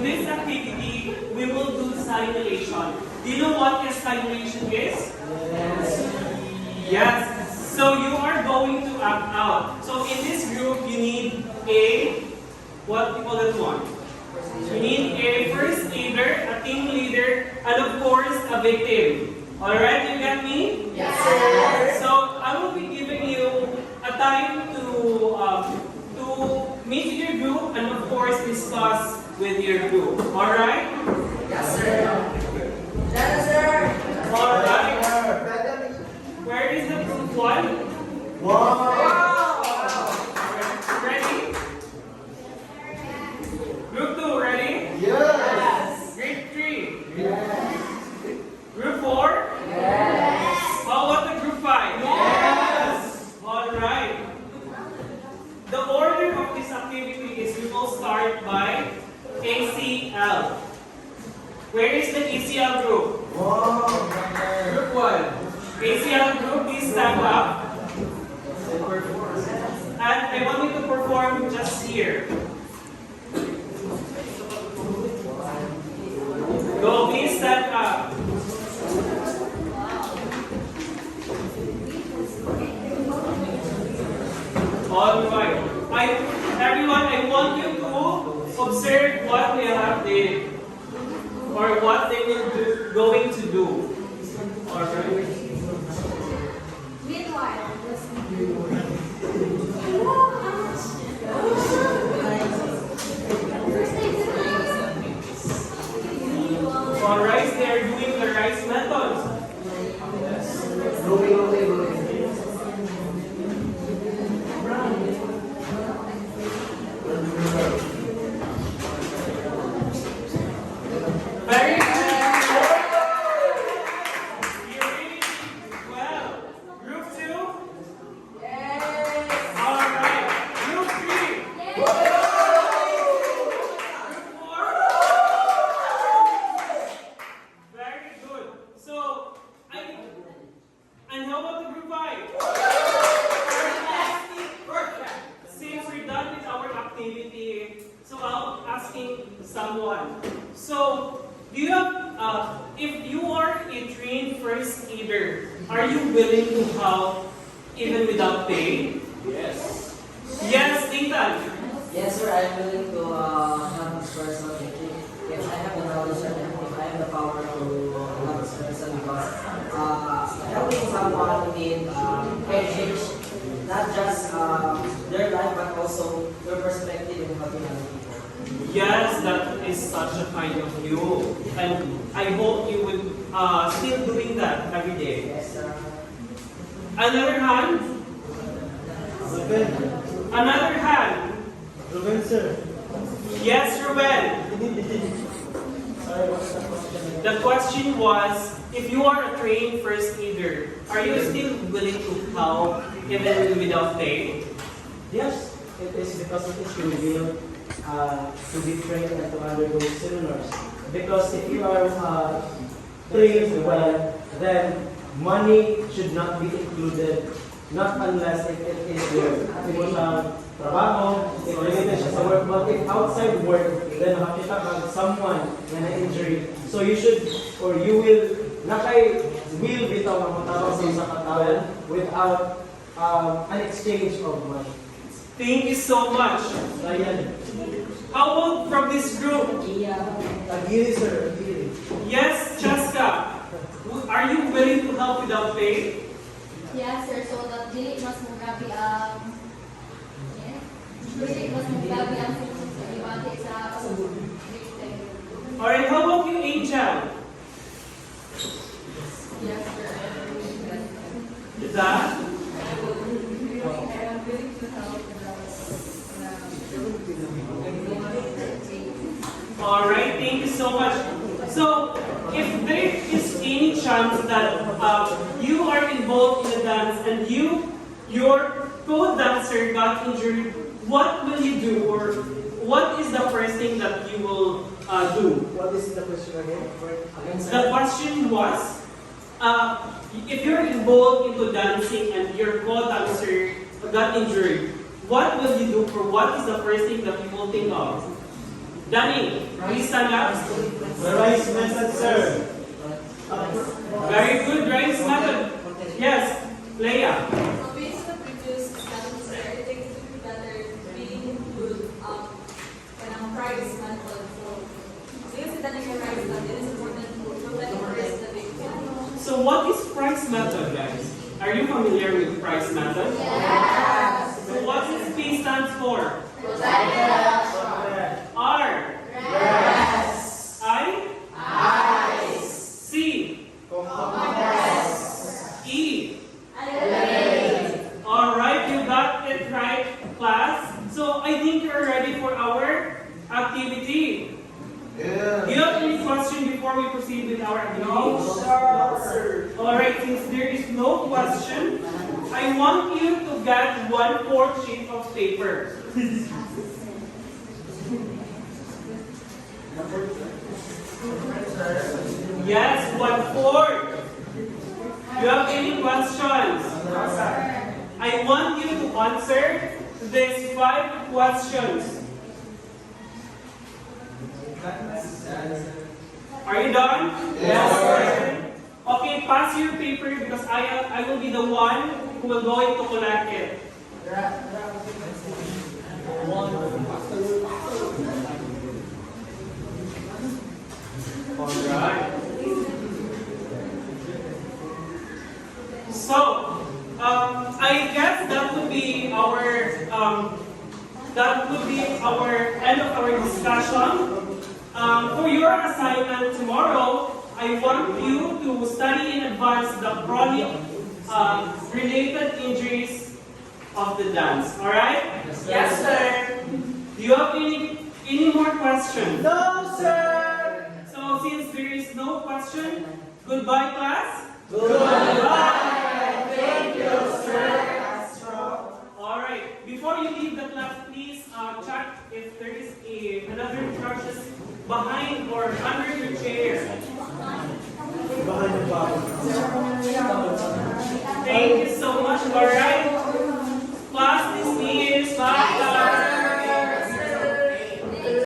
this activity, we will do simulation. Do you know what a simulation is? Yes. So you are going to act out. So in this group, you need what do you call that one? You need a first aider, a team leader, and of course, a victim. Alright, you got me? Yes, sir. So I will be giving you a time to meet your group and of course discuss with your group. Alright? Yes, sir. Yes, sir. Alright. Where is the group one? Wow. Ready? Group 2, ready? Yes. Group 3. Yes. Group 4? Yes. How about the group 5? Yes. Alright. The order of this activity is we will start by ACL. Where is the ACL group? Wow. Group 1. ACL group, please stand up. And I want you to perform just here. Go, please stand up. Alright. Everyone, I want you to observe what we have did. Or what they will going to do. Alright. For rice, they are doing the rice methods. Very good. You really did well. Group 2? Alright. Group 3? Group 4? Very good. So, and how about the group 5? Perfect. Since we're done with our activity, so I'm asking someone. So, do you have, if you are a trained first aider, are you willing to help even without pay? Yes. Yes, Nathan. Yes, sir. I'm willing to help this person if I have the knowledge and if I have the power to help this person because helping someone in change not just their life but also their perspective in helping other people. Yes, that is such a kind of you. And I hope you will still doing that every day. Yes, sir. Another hand? Another hand? Ruben, sir. Yes, Ruben. Sorry, what's the question? The question was, if you are a trained first aider, are you still willing to help even without pay? Yes, it is because it is your will to be trained and to undergo seminars. Because if you are trained well, then money should not be included, not unless if it is your trabaho, if related siya sa work. But if outside work, then makita ka someone na na-injury. So you should, or you will, will bitaw ang matawag sa katawan without an exchange of money. Thank you so much. Ryan. How about from this group? Agili, sir. Agili. Yes, Chaska. Are you willing to help without pay? Yes, sir. So that dili mas mo grabe ang dili mas mo grabe ang ibati sa victim. Alright, how about you, Angel? Yes, sir. Is that? I'm willing to help Alright, thank you so much. So, if there is any chance that you are involved in a dance and your co-dancer got injured, what will you do? Or what is the first thing that you will do? What is the question again? The question was, if you're involved into dancing and your co-dancer got injured, what will you do? Or what is the first thing that you will think of? Danny, please stand up. The rice method, sir. Very good, rice method. Yes, Leia. So based on the previous discussions, sir, I think it would be better being good kanang price method. So since ito na yung price method, it is important to totally embrace the victim. So what is price method, guys? Are you familiar with price method? Yes. So what does P stands for? R. Yes. I. Eyes. C. Yes. E. Elevate. Alright, you got it right, class. So I think you're ready for our activity. Do you have any question before we proceed with our activity? No, sir. Alright, since there is no question, I want you to get 1/4 sheet of paper. Yes, 1/4. Do you have any questions? I want you to answer these 5 questions. Are you done? Yes, sir. Okay, pass your paper because I will be the one who will go to collect it. Alright. So, I guess that would be our end of our discussion. For your assignment tomorrow, I want you to study in advance the chronic related injuries of the dance. All right? Yes, sir. Do you have any more questions? No, sir. So since there is no question, goodbye, class. Goodbye. Thank you, sir. All right. Before you leave the class, please check if there is another instructions behind or under your chair. Behind the bottom. Thank you so much. All right.